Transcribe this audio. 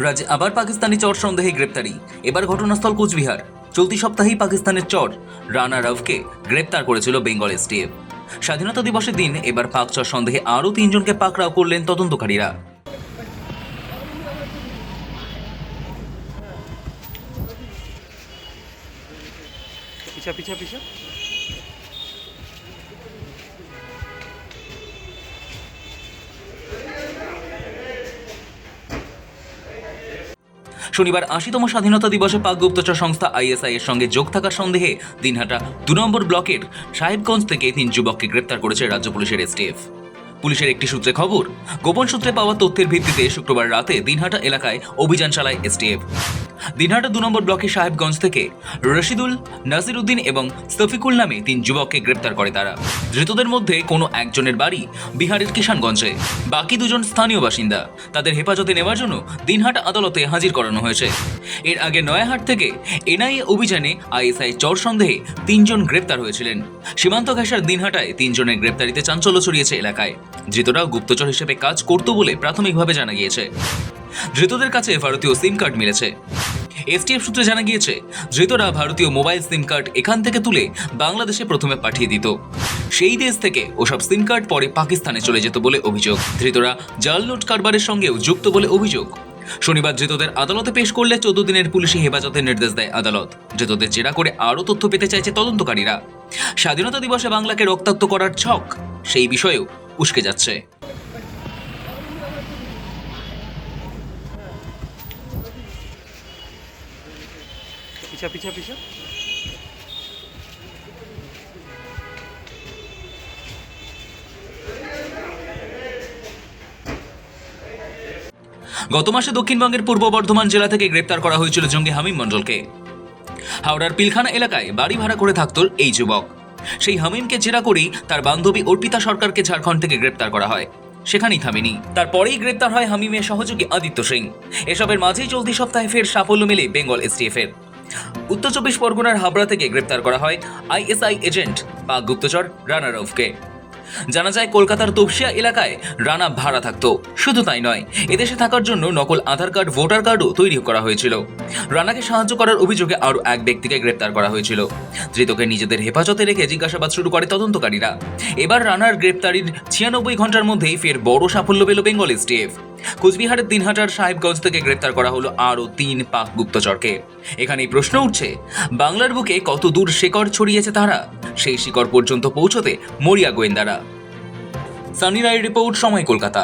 রাজ্যে আবার পাকিস্তানি চর সন্দেহে গ্রেপ্তারি। এবার ঘটনাস্থল কোচবিহার। চলতি সপ্তাহেই পাকিস্তানের চর রানা রফকে গ্রেপ্তার করেছিল বেঙ্গল এসটিএফ। স্বাধীনতা দিবসের দিন এবার পাক চর সন্দেহে আরও 3 জনকে পাকড়াও করলেন তদন্তকারীরা। पीछा पीछा पीछा শনিবার ৮০তম স্বাধীনতা দিবসে পাক গুপ্তচর সংস্থা আইএসআই এর সঙ্গে যোগ থাকার সন্দেহে দিনহাটা ২ নম্বর ব্লকের সাহেবগঞ্জ থেকে 3 যুবককে গ্রেপ্তার করেছে রাজ্য পুলিশের এসটিএফ। পুলিশের একটি সূত্রে খবর, গোপন সূত্রে পাওয়া তথ্যের ভিত্তিতে শুক্রবার রাতে দিনহাটা এলাকায় অভিযান চালায় এসটিএফ। দিনহাটা ২ নম্বর ব্লকের সাহেবগঞ্জ থেকে রশিদুল, নাসিরউদ্দিন এবং শফিকুল নামে 3 যুবককে গ্রেপ্তার করে তারা। ধৃতদের মধ্যে কোনো একজনের বাড়ি বিহারের কিষানগঞ্জে, বাকি 2জন স্থানীয় বাসিন্দা। তাদের হেফাজতে নেওয়ার জন্য দিনহাটা আদালতে হাজির করানো হয়েছে। এর আগে নয়াহাট থেকে এনআইএ অভিযানে আইএসআই চর সন্দেহে 3 জন গ্রেপ্তার হয়েছিলেন। সীমান্ত ঘেঁষার দিনহাটায় 3 জনের গ্রেপ্তারিতে চাঞ্চল্য ছড়িয়েছে এলাকায়। ধৃতরা গুপ্তচর হিসেবে কাজ করত বলে প্রাথমিকভাবে জানা গিয়েছে। ধৃতদের কাছে ভারতীয় সিম কার্ড মিলেছে। এসটিএফ সূত্রে জানা গিয়েছে, ধৃতরা ভারতীয় মোবাইল সিম কার্ড এখান থেকে তুলে বাংলাদেশে প্রথমে পাঠিয়ে দিত। সেই দেশ থেকে ওসব সিম কার্ড পরে পাকিস্তানে চলে যেত বলে অভিযোগ। ধৃতরা জাল নোট কারবারের সঙ্গেও যুক্ত বলে অভিযোগ। শনিবার ধৃতদের আদালতে পেশ করলে 14 দিনের পুলিশি হেফাজতের নির্দেশ দেয় আদালত। ধৃতদের জেরা করে আরও তথ্য পেতে চাইছে তদন্তকারীরা। স্বাধীনতা দিবসে বাংলাকে রক্তাক্ত করার ছক, সেই বিষয়েও উস্কে যাচ্ছে। पीछा पीछा पीछा গত মাসে দক্ষিণবঙ্গের পূর্ব বর্ধমান জেলা থেকে গ্রেপ্তার করা হয়েছিল জঙ্গি হামিম মণ্ডলকে। হাওড়ার পিলখানা এলাকায় বাড়ি ভাড়া করে থাকত এই যুবক। সেই হামিমকে জেরা করেই তার বান্ধবী অর্পিতা সরকারকে ঝাড়খণ্ড থেকে গ্রেপ্তার করা হয়। সেখানেই থামেনি, তারপরেই গ্রেপ্তার হয় হামিমের সহযোগী আদিত্য সিং। এসবের মাঝেই চলতি সপ্তাহে ফের সাফল্য মেলে বেঙ্গল এসটিএফ এর। উত্তর 24 পরগনার হাবড়া থেকে গ্রেপ্তার করা হয় আইএসআই এজেন্ট পাক গুপ্তচর রানা রফকে। জানা যায়, কলকাতার তপসিয়া এলাকায় রানা ভাড়া থাকতো। শুধু তাই নয়, এদেশে থাকার জন্য নকল আধার কার্ড, ভোটার কার্ডও তৈরি করা হয়েছিল। রানাকে সাহায্য করার অভিযোগে আরও এক ব্যক্তিকে গ্রেপ্তার করা হয়েছিল। ধৃতকে নিজেদের হেফাজতে রেখে জিজ্ঞাসাবাদ শুরু করে তদন্তকারীরা। এবার রানার গ্রেপ্তারির 96 ঘন্টার মধ্যেই ফের বড় সাফল্য পেল বেঙ্গল এসটিএফ। কোচবিহারের দিনহাটার সাহেবগঞ্জ থেকে গ্রেপ্তার করা হলো আরও 3 পাক গুপ্তচরকে। এখানেই প্রশ্ন উঠছে, বাংলার বুকে কত দূর শেকড় ছড়িয়েছে তারা? সেই শিকড় পর্যন্ত পৌঁছতে মরিয়া গোয়েন্দারা। সানি রায় রিপোর্ট, সময় কলকাতা।